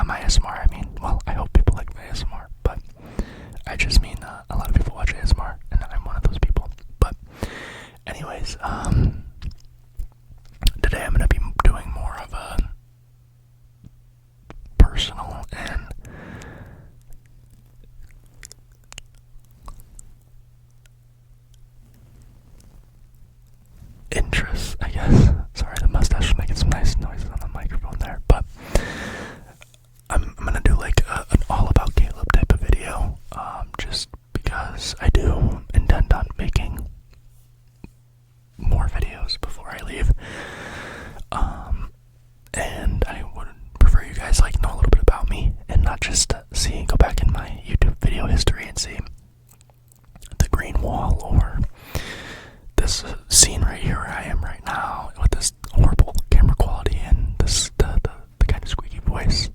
my ASMR, I mean, well, I hope people like my ASMR, but I just mean a lot of people watch ASMR, and I'm one of those people. But anyways, today I'm going to be doing more of a personal and interest, I guess. Sorry, the mustache was making some nice noises on the microphone there, but I'm gonna do like an all about Caleb type of video, just because I do intend on making more videos before I leave, and I would prefer you guys like know a little bit about me and not just go back in my YouTube video history and see the green wall or this scene right here where I am right now with this horrible camera quality and this the kind of squeaky voice.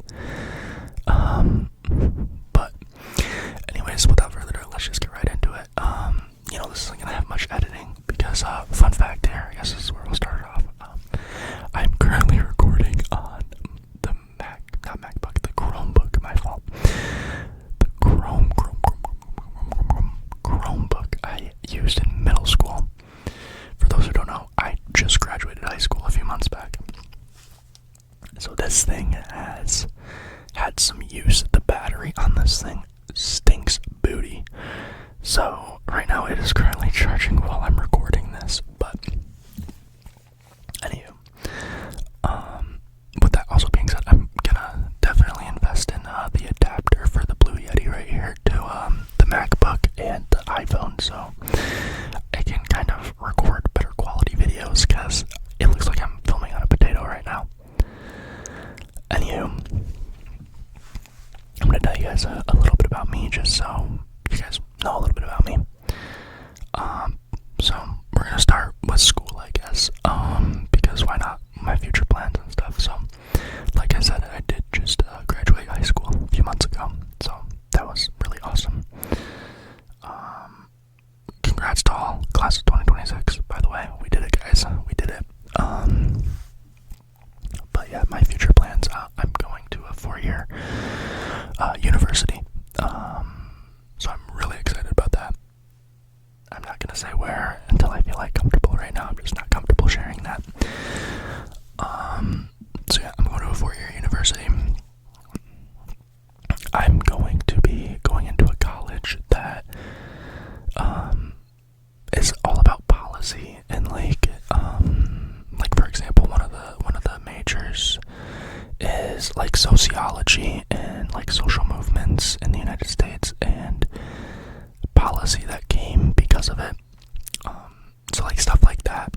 But anyways, without further ado, let's just get right into it. This isn't gonna have much editing because fun fact here, I guess this is where we'll start off. I'm currently recording on the MacBook, the Chromebook, my fault. The Chromebook I used in middle school. For those who don't know, I just graduated high school a few months back. So this thing has had some use. The battery on this thing stinks booty. So right now it is currently charging while I'm recording this, but anywho, with that also being said, I'm gonna definitely invest in the adapter for the Blue Yeti right here to the MacBook and the iPhone, so I can kind of record better quality videos, because it looks like I'm filming on a potato right now. Anywho, I'm gonna tell you guys a little bit about me, just so you guys know a little bit about me. So we're gonna start with school, I guess, because why not? My future plans and stuff. So, like I said, I did just graduate high school a few months ago, so that was really awesome. Congrats to all, class of 2026, by the way. We did it, guys. We did it. But yeah, my future plans, I'm going to a 4-year university. So I'm really excited about that. I'm not going to say where until I feel like comfortable right now. I'm just not comfortable sharing that. So yeah, I'm going to a 4-year university. I'm going to be going into a college that is all about policy and like for example, one of the majors is like sociology and like social movements in the United States and policy that came because of it. So like stuff like that.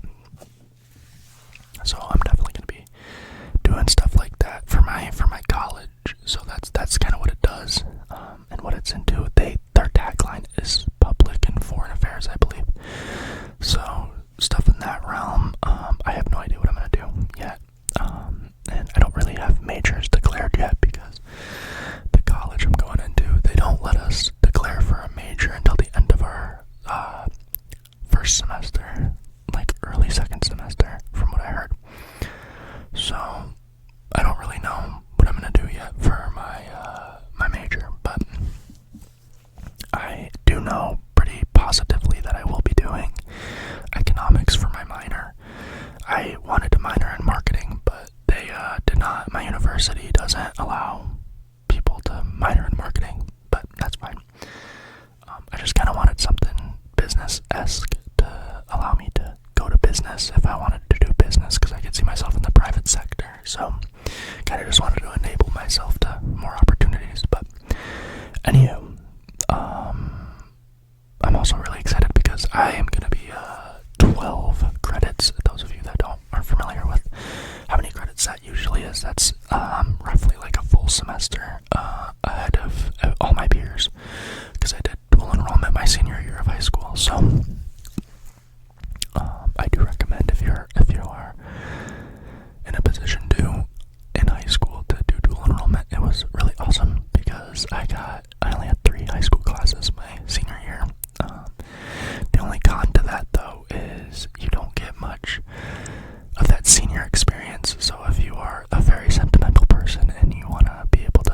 So I'm definitely gonna be doing stuff like that for my college. So that's kind of what it does, and what it's into. Their tagline is public and foreign affairs, I believe. So stuff in that realm. I have no idea what I'm gonna do yet, and I don't really have majors declared yet because the college I'm going into, they don't let us declare for a major until the end of our first semester, like early second semester, from what I heard. So I don't really know what I'm gonna do yet for my major, but I do know pretty positively that I will be doing economics for my minor. I wanted to minor in marketing, but they did not. My university doesn't allow people to minor in marketing, but that's fine. I just kind of wanted something business-esque to allow me to go to business if I wanted to do business, because I could see myself in the private sector. So kind of just wanted to enable myself to more opportunities. But anywho, I'm also really excited because I am going to be 12 credits. Those of you that aren't familiar with how many credits that usually is, that's roughly like a full semester ahead of all my peers, because I did dual enrollment my senior year of high school. So I do recommend if you are in a position to in high school to do dual enrollment. It was really awesome because I only had 3 high school classes my senior year. The only con to that though is you don't get much of that senior experience. So if you are a very sentimental person and you want to be able to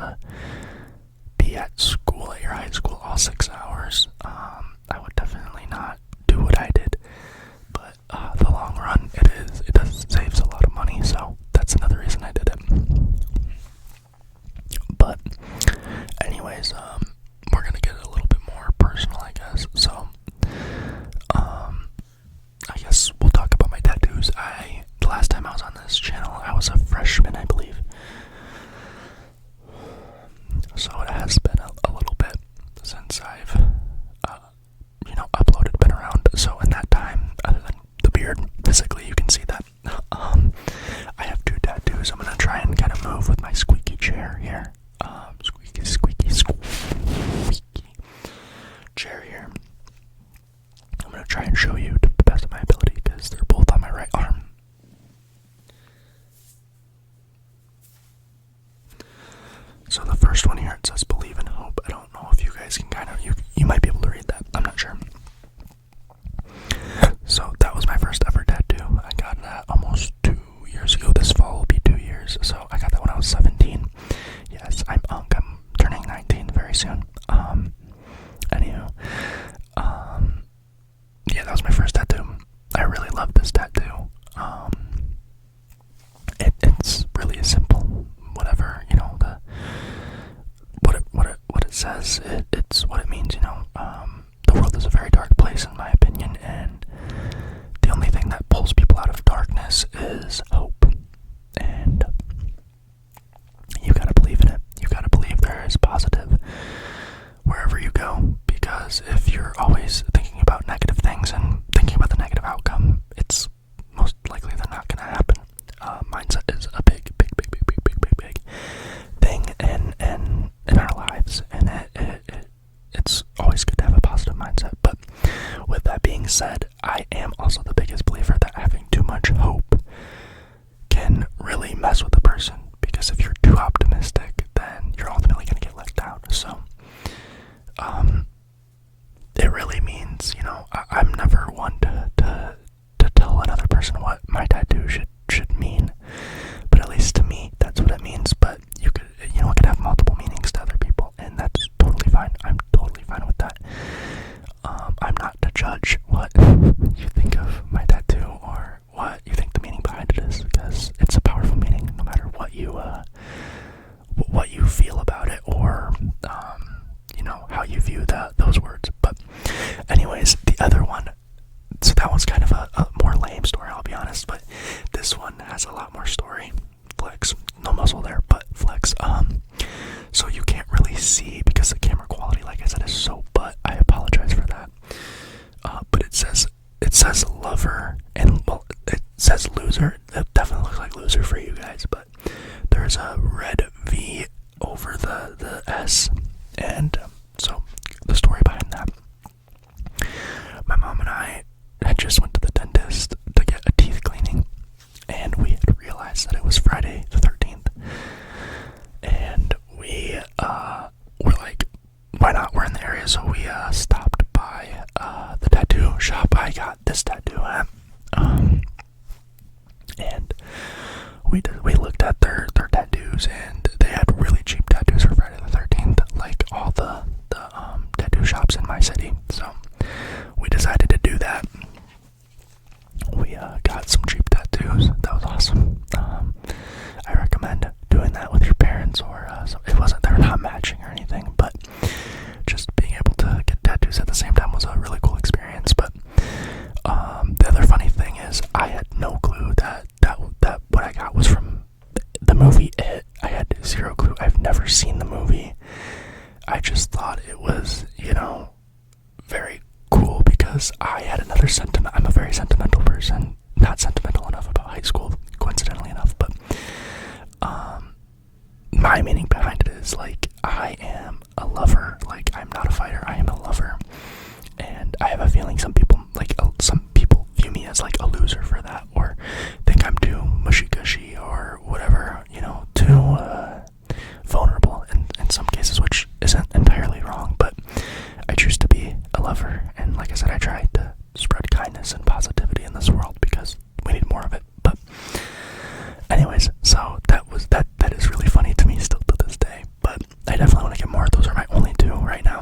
So it has been a little bit since I've, uploaded, been around. So in that time, other than the beard, physically you can see that. I have 2 tattoos. I'm gonna try and kind of move with my squeaky chair here. Squeaky chair here. I'm gonna try and show you to the best of my ability because they're both on my right arm. So the first one here, it says believe in hope. I don't know if you guys can kind of, you might be able to read that. I'm not sure. So that was my first ever tattoo. I got that almost 2 years ago. This fall will be 2 years. So I got that when I was 17. Yes, I'm turning 19 very soon. Anywho, yeah, that was my first tattoo. I really love this tattoo. It's really simple. Whatever, what it says, it's what it means, the world is a very dark place in my opinion, and the only thing that pulls people out of darkness is hope. And you gotta believe in it. You gotta believe there is positive wherever you go, because if you're always thinking about negative things and thinking about the negative outcome, it's most likely they're not gonna happen. Mindset is a big thing in our lives, and it's always good to have a positive mindset. But with that being said, I am also the biggest believer that having too much hope can really mess with a person, because if you're too optimistic, then you're ultimately going to get let down. So it really means, I'm never one to tell another person what my tattoo should mean, but at least to me, that's what it means. But it can have multiple meanings to other people, and that's totally fine. I'm totally fine with that. I'm not to judge what you think of my tattoo or what you think the meaning behind it is, because it's a powerful meaning, no matter what you feel about it, or how you view those words. But anyways, the other one, so that one's kind of a more lame story, I'll be honest, but this one has a lot more story. Flex, no muzzle there, but flex. So you can't really see because the camera quality, like I said, is so butt. I apologize for that. But it says lover, and well, it says loser. It definitely looks like loser for you guys, but there's a red V over the S, and so the story behind that. My mom and I had just went to the dentist to get a teeth cleaning, and we had realized that it was Friday the 13th, and we were like, why not? We're in the area, so we stopped by the tattoo shop I got this tattoo at, and we looked at their tattoos, and they had really cheap tattoos for Friday the 13th, like all the tattoo shops in my city. So we decided to do that. We got some cheap tattoos. That was awesome. I recommend doing that with your parents, or they're not matching or anything, but just being able to get tattoos at the same time was a really cool experience. But the other funny thing is, I had no clue that what I got was from the movie It. I had zero clue. I've never seen the movie. I just thought it was, very cool, because I had another sentiment. I'm a very sentimental person. Not sentimental enough about high school, coincidentally enough, but my meaning behind it is, like, I am a lover. Like, I'm not a fighter, I am a lover. And I have a feeling some people view me as like a loser for that, or think I'm too mushy-gushy or whatever, too vulnerable in some cases, which isn't entirely wrong, but I choose to be a lover. And like I said, I try to spread kindness and positivity in this world because we need more of it. But anyways, so that is really funny to me still to this day, but I definitely want to get more. Those are my only 2 right now.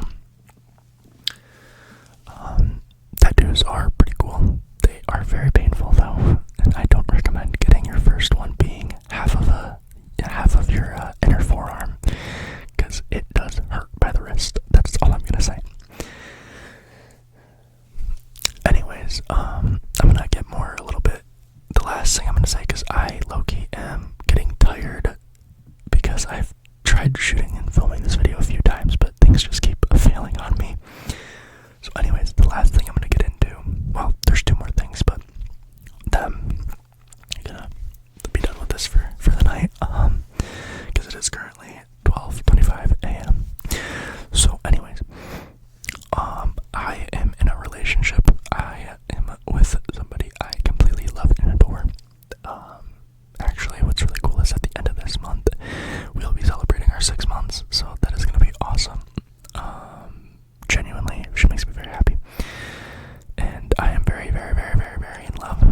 Tattoos are pretty cool. They are very painful though, and I don't recommend getting your first one being half of your inner forearm, because it does hurt by the wrist. That's all I'm gonna say. Anyways, I'm gonna get more a little bit. The last thing I'm gonna say, because I low-key am getting tired, because I've tried tried shooting and filming this video a few times, but things just keep failing on me. So anyways, the last thing I'm going to get into, well, there's two more things, but I'm gonna be done with this for the night, because it is currently 12:25 a.m. So anyways, I am in a relationship. I am with somebody I completely love and adore. Actually, what's really cool is at the end of this month, we'll be celebrating our 6 months, so that is going to be awesome. Genuinely, she makes me very happy. And I am very, very, very, very, very in love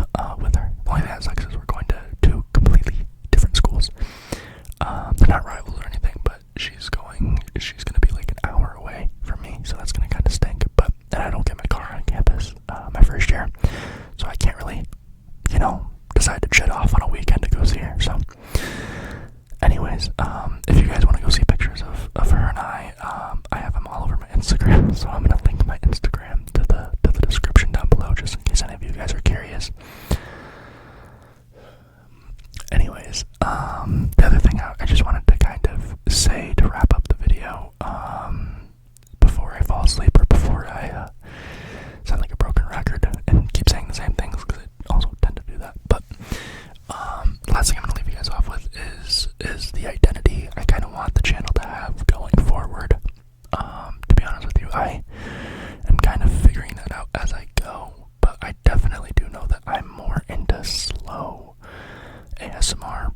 with her. The only thing that sucks is we're going to two completely different schools. They're not rivals or anything, but she's going to be like an hour away from me, so that's going to kind of stink. But then I don't get my car on campus my first year, so I can't really, decide to jet off on a weekend to go see her. So anyways, if you guys want to go see pictures of her and I have them all over my Instagram, so I'm going to link my Instagram to the description down below, just in case any of you guys are curious. Anyways, the other thing I just wanted to kind of say to wrap up the video, before I fall asleep, or before I sound like a broken record and keep saying the same things, because I also tend to do that. But last thing I'm going to leave you guys off with is the identity I kind of want the channel to have going forward. To be honest with you, I am kind of figuring that out as I go, but I definitely do know that I'm more into slow ASMR.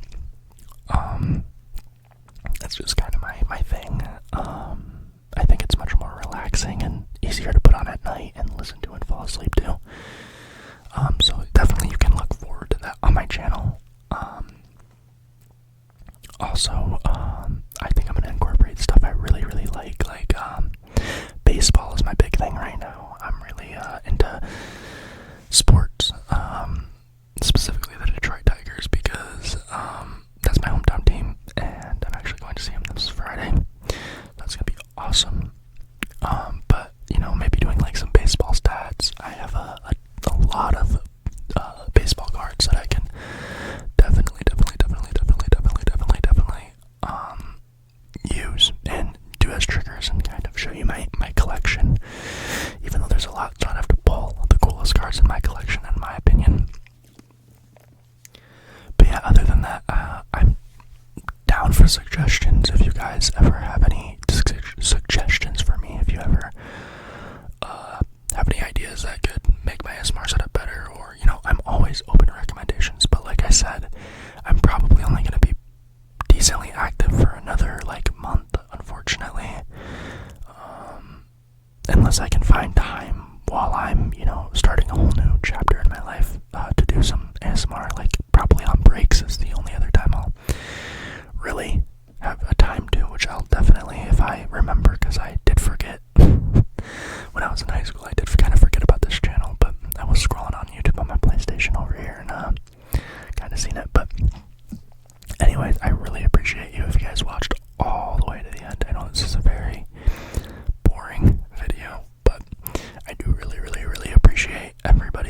That's just kind of my thing. I think it's much more relaxing and easier to put on at night and listen to and fall asleep to. So definitely you can look forward to that on my channel. Also, I think I'm going to incorporate stuff I really, really like baseball is my big thing right now. I'm really into sports, specifically the Detroit Tigers, because that's my hometown team, and I'm actually going to see them this Friday. That's going to be awesome. But, maybe doing like some baseball stats. I have a lot of baseball cards that I can definitely use and do as triggers and kind of show you my collection. Even though there's a lot, so I have to pull the coolest cards in my collection, in my opinion. But yeah, other than that, I'm down for suggestions. If you guys ever have any suggestions for me, if you ever have any ideas that could make my ASMR setup better, or I'm always open to recommendations. But like I said, I'm probably only going to be decently active for another month, unfortunately, unless I can find time while I'm starting a whole new chapter in my life to do some ASMR. Probably on breaks is the only other time I'll really have a time to, which I'll definitely, if I remember, because I did forget when I was in high school. I did kind of forget about this channel, but I was scrolling on YouTube on my PlayStation over here and kind of seen it. But anyways, I really appreciate you if you guys watched all the way to the end. I know this is a very boring video, but I do really, really, really appreciate everybody